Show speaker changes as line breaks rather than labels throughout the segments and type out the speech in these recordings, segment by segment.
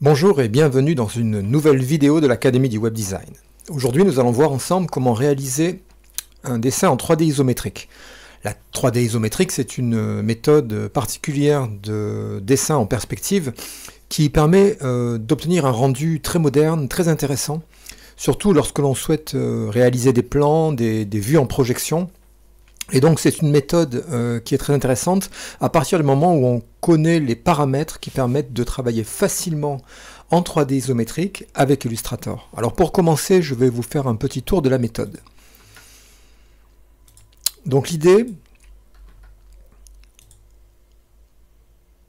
Bonjour et bienvenue dans une nouvelle vidéo de l'Académie du Web Design. Aujourd'hui, nous allons voir ensemble comment réaliser un dessin en 3D isométrique. La 3D isométrique, c'est une méthode particulière de dessin en perspective qui permet d'obtenir un rendu très moderne, très intéressant, surtout lorsque l'on souhaite réaliser des plans, des vues en projection. Et donc c'est une méthode qui est très intéressante à partir du moment où on connaît les paramètres qui permettent de travailler facilement en 3D isométrique avec Illustrator. Alors pour commencer, je vais vous faire un petit tour de la méthode. Donc l'idée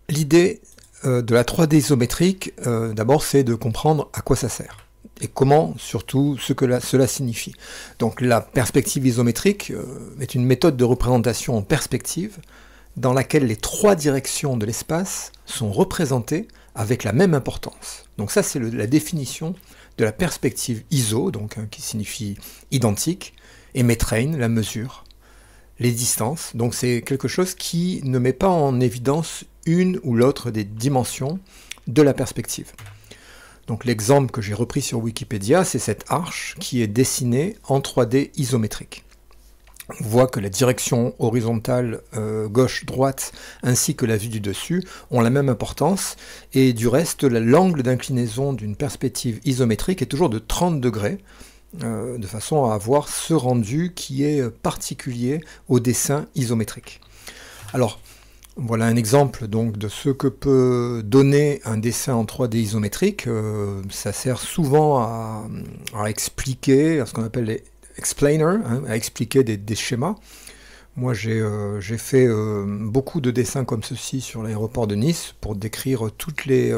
de la 3D isométrique, d'abord c'est de comprendre à quoi ça sert. Et comment, surtout, ce que cela signifie. Donc la perspective isométrique est une méthode de représentation en perspective dans laquelle les trois directions de l'espace sont représentées avec la même importance. Donc ça c'est la définition de la perspective ISO, donc qui signifie identique, et metrain, la mesure, les distances. Donc c'est quelque chose qui ne met pas en évidence une ou l'autre des dimensions de la perspective. Donc l'exemple que j'ai repris sur Wikipédia, c'est cette arche qui est dessinée en 3D isométrique. On voit que la direction horizontale gauche-droite ainsi que la vue du dessus ont la même importance, et du reste l'angle d'inclinaison d'une perspective isométrique est toujours de 30 degrés, de façon à avoir ce rendu qui est particulier au dessin isométrique. Alors, voilà un exemple donc de ce que peut donner un dessin en 3D isométrique. Ça sert souvent à expliquer, à ce qu'on appelle les explainers, à expliquer des schémas. Moi j'ai fait beaucoup de dessins comme ceci sur l'aéroport de Nice pour décrire tous les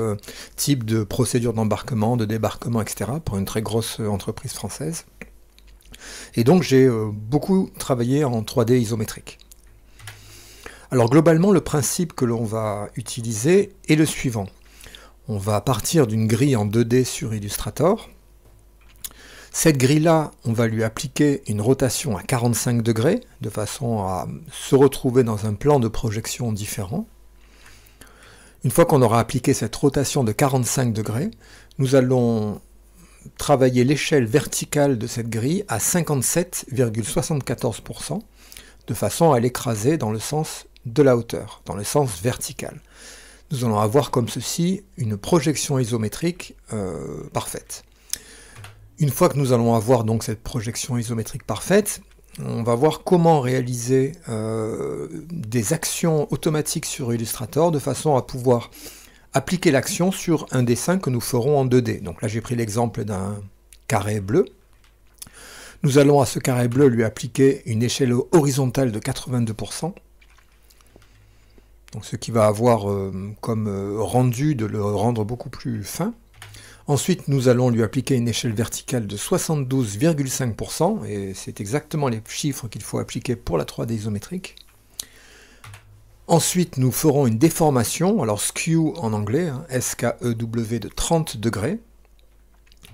types de procédures d'embarquement, de débarquement, etc. pour une très grosse entreprise française. Et donc j'ai beaucoup travaillé en 3D isométrique. Alors globalement, le principe que l'on va utiliser est le suivant. On va partir d'une grille en 2D sur Illustrator. Cette grille-là, on va lui appliquer une rotation à 45 degrés, de façon à se retrouver dans un plan de projection différent. Une fois qu'on aura appliqué cette rotation de 45 degrés, nous allons travailler l'échelle verticale de cette grille à 57,74%, de façon à l'écraser dans le sens de la hauteur, dans le sens vertical. Nous allons avoir comme ceci une projection isométrique parfaite. Une fois que nous allons avoir donc cette projection isométrique parfaite, on va voir comment réaliser des actions automatiques sur Illustrator de façon à pouvoir appliquer l'action sur un dessin que nous ferons en 2D. Donc là j'ai pris l'exemple d'un carré bleu. Nous allons à ce carré bleu lui appliquer une échelle horizontale de 82%. Donc ce qui va avoir comme rendu de le rendre beaucoup plus fin. Ensuite, nous allons lui appliquer une échelle verticale de 72,5%, et c'est exactement les chiffres qu'il faut appliquer pour la 3D isométrique. Ensuite, nous ferons une déformation, alors skew en anglais, S-K-E-W de 30 degrés.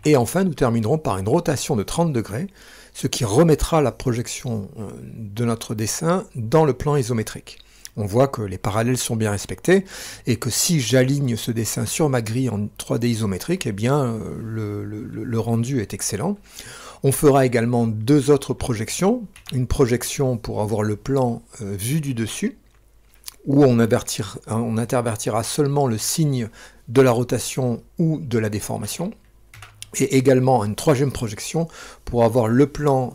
Et enfin, nous terminerons par une rotation de 30 degrés, ce qui remettra la projection de notre dessin dans le plan isométrique. On voit que les parallèles sont bien respectés, et que si j'aligne ce dessin sur ma grille en 3D isométrique, eh bien le rendu est excellent. On fera également deux autres projections. Une projection pour avoir le plan vu du dessus, où on intervertira seulement le signe de la rotation ou de la déformation. Et également une troisième projection pour avoir le plan,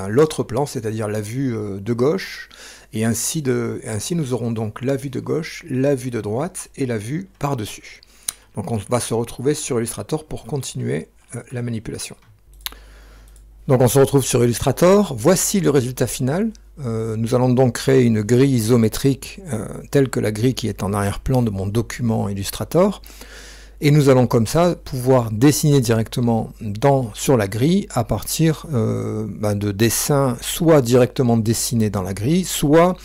l'autre plan, c'est-à-dire la vue de gauche, et ainsi nous aurons donc la vue de gauche, la vue de droite et la vue par-dessus. Donc on va se retrouver sur Illustrator pour continuer la manipulation. Donc on se retrouve sur Illustrator, voici le résultat final. Nous allons donc créer une grille isométrique telle que la grille qui est en arrière-plan de mon document Illustrator. Et nous allons comme ça pouvoir dessiner directement sur la grille à partir de dessins soit directement dessinés dans la grille, soit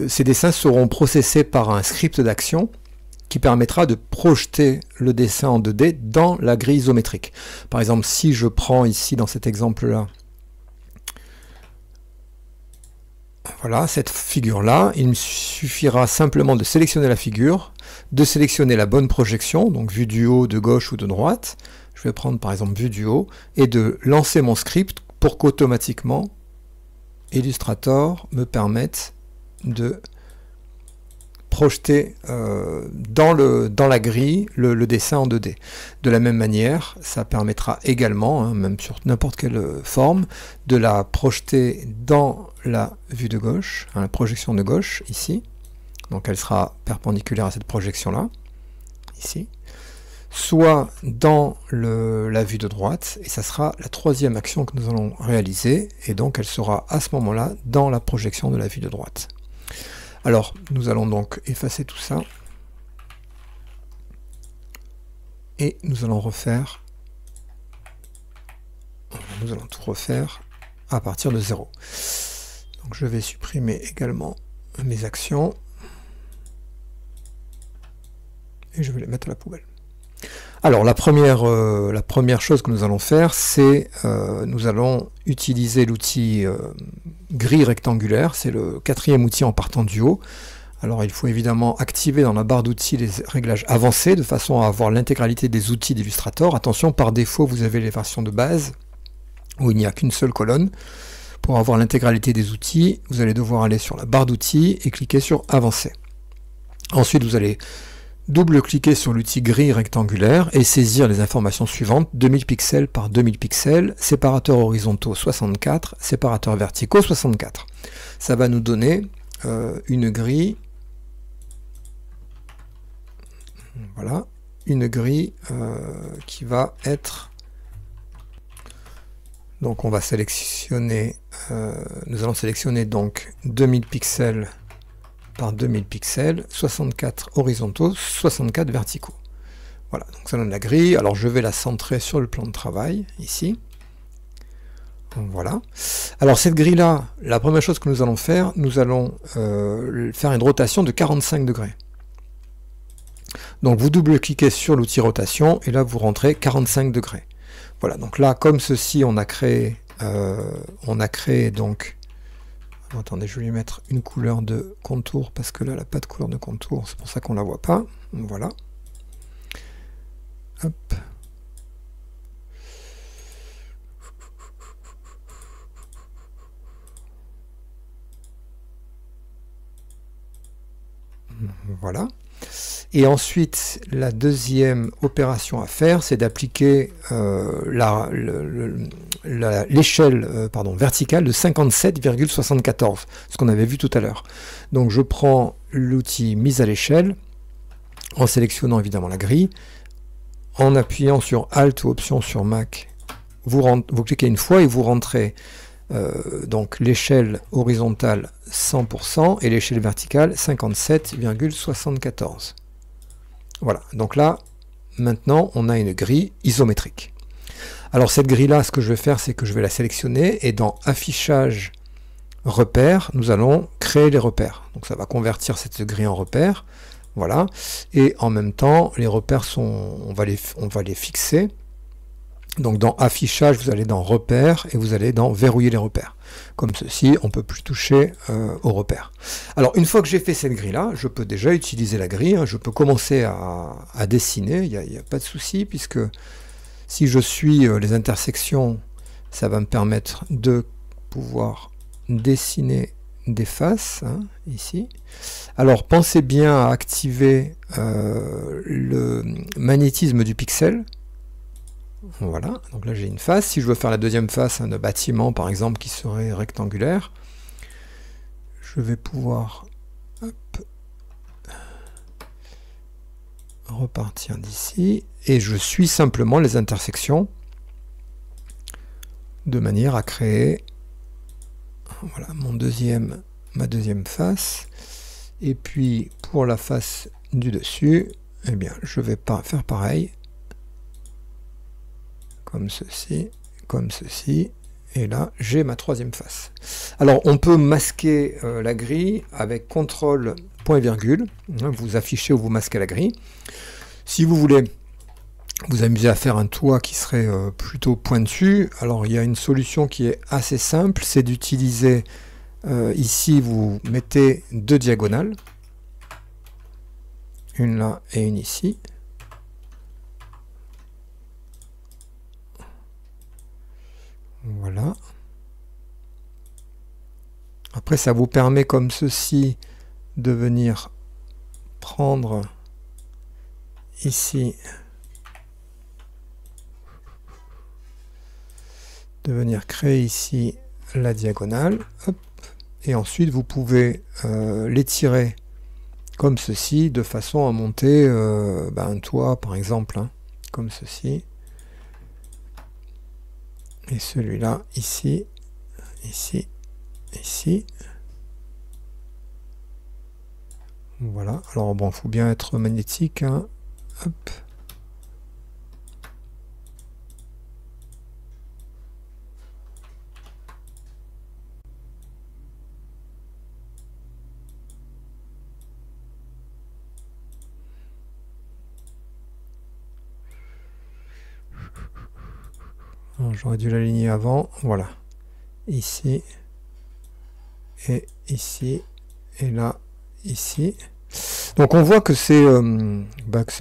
ces dessins seront processés par un script d'action qui permettra de projeter le dessin en 2D dans la grille isométrique. Par exemple, si je prends ici dans cet exemple-là voilà, cette figure-là, il me suffira simplement de sélectionner la figure, de sélectionner la bonne projection, donc vue du haut, de gauche ou de droite. Je vais prendre par exemple vue du haut, et de lancer mon script pour qu'automatiquement Illustrator me permette de projeter dans la grille le dessin en 2D. De la même manière, ça permettra également, hein, même sur n'importe quelle forme, de la projeter dans la vue de gauche, hein, la projection de gauche, ici. Donc elle sera perpendiculaire à cette projection-là, ici. Soit dans la vue de droite, et ça sera la troisième action que nous allons réaliser, et donc elle sera à ce moment-là dans la projection de la vue de droite. Alors, nous allons donc effacer tout ça, et nous allons refaire, nous allons tout refaire à partir de 0. Donc je vais supprimer également mes actions, et je vais les mettre à la poubelle. Alors la première chose que nous allons faire, c'est nous allons utiliser l'outil grille rectangulaire, c'est le quatrième outil en partant du haut. Alors il faut évidemment activer dans la barre d'outils les réglages avancés de façon à avoir l'intégralité des outils d'Illustrator. Attention, par défaut vous avez les versions de base où il n'y a qu'une seule colonne. Pour avoir l'intégralité des outils, vous allez devoir aller sur la barre d'outils et cliquer sur Avancer. Ensuite vous allez double-cliquer sur l'outil grille rectangulaire et saisir les informations suivantes: 2000 pixels par 2000 pixels, séparateurs horizontaux 64, séparateurs verticaux 64. Ça va nous donner une grille, voilà, une grille qui va être... Donc on va sélectionner, nous allons sélectionner donc 2000 pixels par 2000 pixels, 64 horizontaux, 64 verticaux. Voilà, donc ça donne la grille. Alors je vais la centrer sur le plan de travail, ici. Voilà. Alors cette grille-là, la première chose que nous allons faire, nous allons faire une rotation de 45 degrés. Donc vous double-cliquez sur l'outil rotation, et là vous rentrez 45 degrés. Voilà, donc là, comme ceci, on a créé donc... Attendez, je vais lui mettre une couleur de contour, parce que là, elle n'a pas de couleur de contour, c'est pour ça qu'on ne la voit pas. Voilà. Hop. Voilà. Et ensuite, la deuxième opération à faire, c'est d'appliquer l'échelle verticale de 57,74, ce qu'on avait vu tout à l'heure. Donc je prends l'outil mise à l'échelle, en sélectionnant évidemment la grille, en appuyant sur Alt ou Option sur Mac, vous cliquez une fois et vous rentrez donc l'échelle horizontale 100% et l'échelle verticale 57,74. Voilà, donc là, maintenant, on a une grille isométrique. Alors cette grille-là, ce que je vais faire, c'est que je vais la sélectionner, et dans Affichage, Repères, nous allons créer les repères. Donc ça va convertir cette grille en repères, voilà, et en même temps, les repères on va les fixer. Donc dans Affichage, vous allez dans Repères, et vous allez dans Verrouiller les repères. Comme ceci, on ne peut plus toucher aux repères. Alors une fois que j'ai fait cette grille-là, je peux déjà utiliser la grille, hein, je peux commencer à dessiner, il n'y a pas de souci, puisque si je suis les intersections, ça va me permettre de pouvoir dessiner des faces, hein, ici. Alors pensez bien à activer le magnétisme du pixel. Voilà, donc là j'ai une face. Si je veux faire la deuxième face, un bâtiment par exemple qui serait rectangulaire, je vais pouvoir repartir d'ici, et je suis simplement les intersections de manière à créer, voilà, ma deuxième face. Et puis pour la face du dessus, eh bien je vais faire pareil, comme ceci, et là j'ai ma troisième face. Alors on peut masquer la grille avec CTRL point virgule, hein, vous affichez ou vous masquez la grille. Si vous voulez vous amuser à faire un toit qui serait plutôt pointu, alors il y a une solution qui est assez simple, c'est d'utiliser Ici, vous mettez 2 diagonales. Une là et une ici. Voilà. Après, ça vous permet comme ceci de venir prendre ici, de venir créer ici la diagonale. Hop. Et ensuite, vous pouvez l'étirer comme ceci, de façon à monter un toit, par exemple, hein, comme ceci. Et celui-là, ici, ici, ici. Voilà. Alors, bon, il faut bien être magnétique, hein. Hop. J'aurais dû l'aligner avant, voilà, ici, et ici, et là, ici. Donc on voit que c'est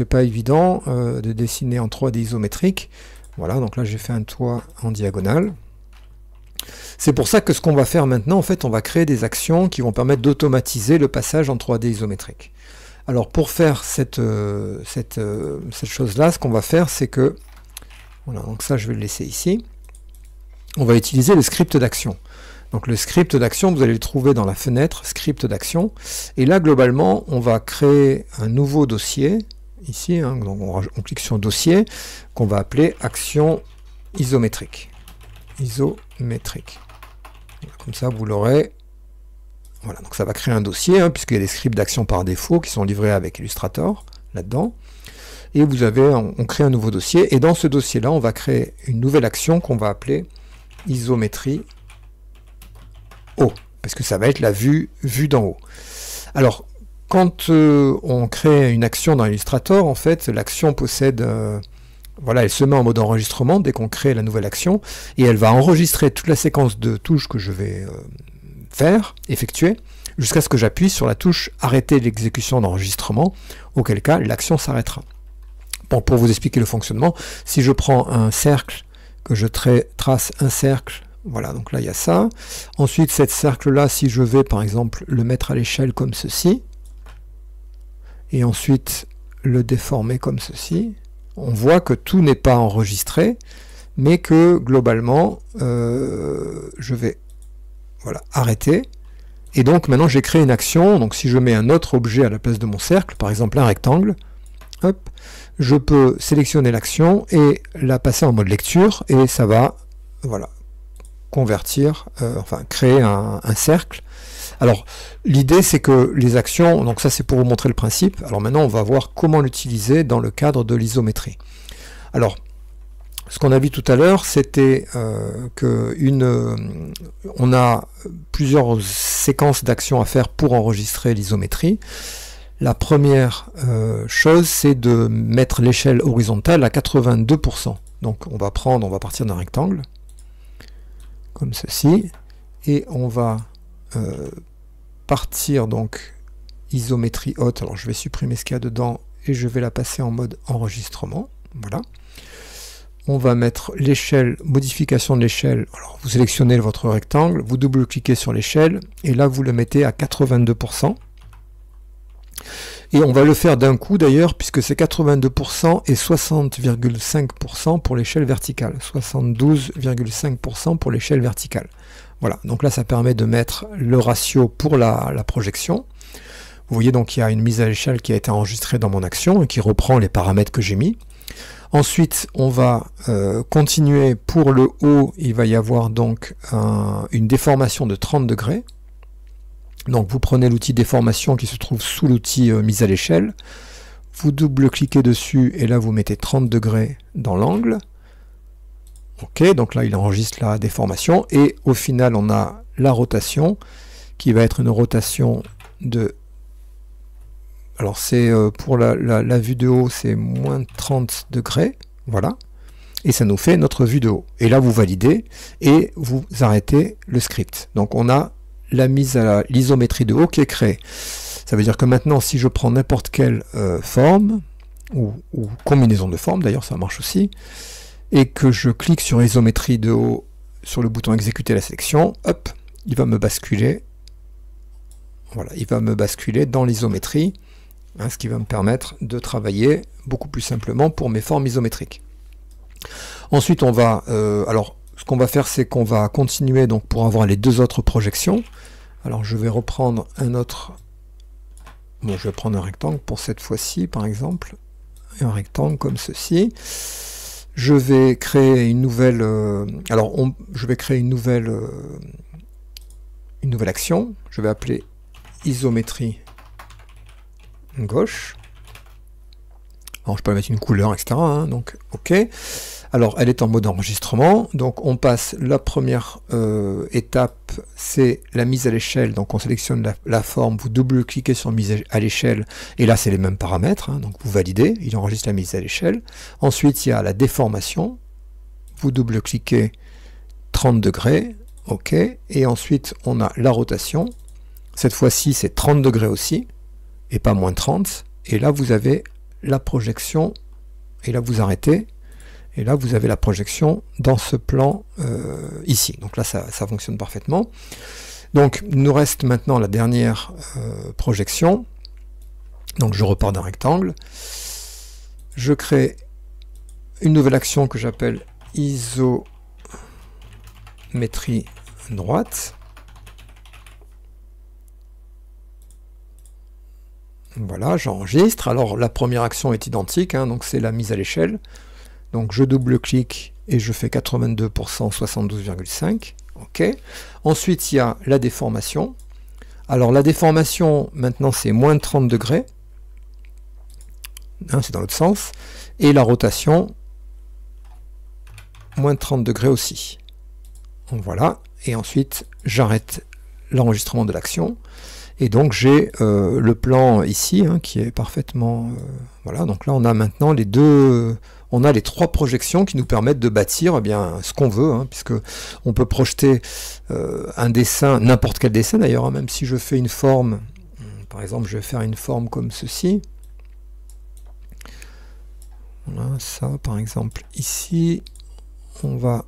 pas évident de dessiner en 3D isométrique. Voilà, donc là j'ai fait un toit en diagonale. C'est pour ça que ce qu'on va faire maintenant, en fait, on va créer des actions qui vont permettre d'automatiser le passage en 3D isométrique. Alors pour faire cette chose-là, ce qu'on va faire, c'est que voilà, donc ça je vais le laisser ici. On va utiliser le script d'action. Donc le script d'action, vous allez le trouver dans la fenêtre script d'action. Et là, globalement, on va créer un nouveau dossier, ici, hein, donc on clique sur dossier, qu'on va appeler action isométrique. Isométrique. Comme ça, vous l'aurez. Voilà, donc ça va créer un dossier, hein, puisqu'il y a des scripts d'action par défaut qui sont livrés avec Illustrator, là-dedans. Et vous avez, on crée un nouveau dossier, et dans ce dossier-là, on va créer une nouvelle action qu'on va appeler isométrie haut, parce que ça va être la vue d'en haut. Alors, quand on crée une action dans Illustrator, en fait, l'action possède, voilà, elle se met en mode enregistrement dès qu'on crée la nouvelle action, et elle va enregistrer toute la séquence de touches que je vais effectuer, jusqu'à ce que j'appuie sur la touche arrêter l'exécution d'enregistrement, auquel cas l'action s'arrêtera. Bon, pour vous expliquer le fonctionnement, si je prends un cercle, que je trace un cercle, voilà, donc là il y a ça. Ensuite, cette cercle-là, si je vais par exemple le mettre à l'échelle comme ceci, et ensuite le déformer comme ceci, on voit que tout n'est pas enregistré, mais que globalement, je vais arrêter. Et donc maintenant j'ai créé une action, donc si je mets un autre objet à la place de mon cercle, par exemple un rectangle, hop, je peux sélectionner l'action et la passer en mode lecture, et ça va convertir, créer un cercle. Alors l'idée c'est que les actions, donc ça c'est pour vous montrer le principe, alors maintenant on va voir comment l'utiliser dans le cadre de l'isométrie. Alors ce qu'on a vu tout à l'heure, c'était on a plusieurs séquences d'actions à faire pour enregistrer l'isométrie. La première chose, c'est de mettre l'échelle horizontale à 82%. Donc on va partir d'un rectangle, comme ceci, et on va partir donc isométrie haute. Alors je vais supprimer ce qu'il y a dedans et je vais la passer en mode enregistrement. Voilà. On va mettre l'échelle, modification de l'échelle. Alors vous sélectionnez votre rectangle, vous double-cliquez sur l'échelle, et là vous le mettez à 82%. Et on va le faire d'un coup d'ailleurs, puisque c'est 82% et 60,5% pour l'échelle verticale. 72,5% pour l'échelle verticale. Voilà, donc là ça permet de mettre le ratio pour la projection. Vous voyez donc il y a une mise à l'échelle qui a été enregistrée dans mon action et qui reprend les paramètres que j'ai mis. Ensuite, on va continuer pour le haut, il va y avoir donc une déformation de 30 degrés. Donc vous prenez l'outil déformation qui se trouve sous l'outil mise à l'échelle, vous double-cliquez dessus et là vous mettez 30 degrés dans l'angle. Ok, donc là il enregistre la déformation et au final on a la rotation qui va être une rotation de... Alors c'est pour la vue de haut c'est moins 30 degrés, voilà, et ça nous fait notre vue de haut. Et là vous validez et vous arrêtez le script. Donc on a la mise à l'isométrie de haut qui est créée. Ça veut dire que maintenant, si je prends n'importe quelle forme, ou combinaison de formes, d'ailleurs ça marche aussi, et que je clique sur isométrie de haut, sur le bouton exécuter la sélection, hop, il va me basculer, voilà, il va me basculer dans l'isométrie, hein, ce qui va me permettre de travailler beaucoup plus simplement pour mes formes isométriques. Ensuite, on va, alors, ce qu'on va faire, c'est qu'on va continuer donc pour avoir les deux autres projections. Alors, je vais reprendre un autre, bon, je vais prendre un rectangle pour cette fois-ci, par exemple, un rectangle comme ceci. Je vais créer une nouvelle, je vais créer une nouvelle action. Je vais appeler isométrie gauche. Alors, je peux mettre une couleur, etc. Hein, donc, OK. Alors, elle est en mode enregistrement. Donc, on passe la première étape, c'est la mise à l'échelle. Donc, on sélectionne la forme, vous double-cliquez sur mise à l'échelle, et là, c'est les mêmes paramètres. Hein, donc, vous validez, il enregistre la mise à l'échelle. Ensuite, il y a la déformation. Vous double-cliquez 30 degrés, OK. Et ensuite, on a la rotation. Cette fois-ci, c'est 30 degrés aussi, et pas moins 30. Et là, vous avez la projection, et là, vous arrêtez. Et là, vous avez la projection dans ce plan ici. Donc là, ça fonctionne parfaitement. Donc, il nous reste maintenant la dernière projection. Donc, je repars d'un rectangle. Je crée une nouvelle action que j'appelle isométrie droite. Voilà, j'enregistre. Alors, la première action est identique, hein, donc c'est la mise à l'échelle. Donc je double-clique et je fais 82%, 72,5. OK. Ensuite, il y a la déformation. Alors la déformation, maintenant, c'est moins 30 degrés. Hein, c'est dans l'autre sens. Et la rotation, moins 30 degrés aussi. Donc voilà. Et ensuite, j'arrête l'enregistrement de l'action. Et donc j'ai le plan ici, hein, qui est parfaitement... voilà. Donc là, on a maintenant les deux... On a les trois projections qui nous permettent de bâtir bien ce qu'on veut, hein, puisque on peut projeter un dessin, n'importe quel dessin d'ailleurs, hein, même si je fais une forme, par exemple je vais faire une forme comme ceci. Voilà, ça par exemple ici, on va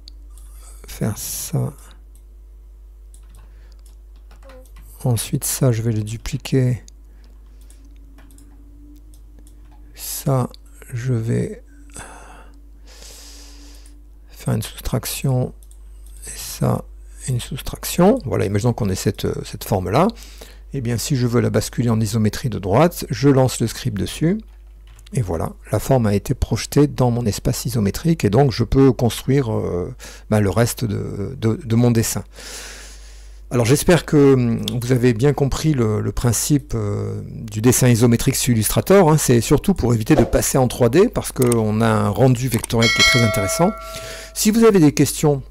faire ça. Ensuite ça, je vais le dupliquer. Ça, je vais faire une soustraction, et ça, une soustraction. Voilà, imaginons qu'on ait cette forme-là. Et bien, si je veux la basculer en isométrie de droite, je lance le script dessus. Et voilà, la forme a été projetée dans mon espace isométrique, et donc je peux construire le reste de mon dessin. Alors j'espère que vous avez bien compris le principe du dessin isométrique sur Illustrator, hein. C'est surtout pour éviter de passer en 3D, parce qu'on a un rendu vectoriel qui est très intéressant. Si vous avez des questions,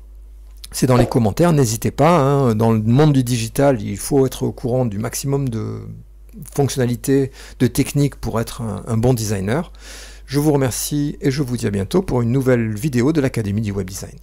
c'est dans les commentaires, n'hésitez pas, hein. Dans le monde du digital, il faut être au courant du maximum de fonctionnalités, de techniques pour être un bon designer. Je vous remercie et je vous dis à bientôt pour une nouvelle vidéo de l'Académie du Web Design.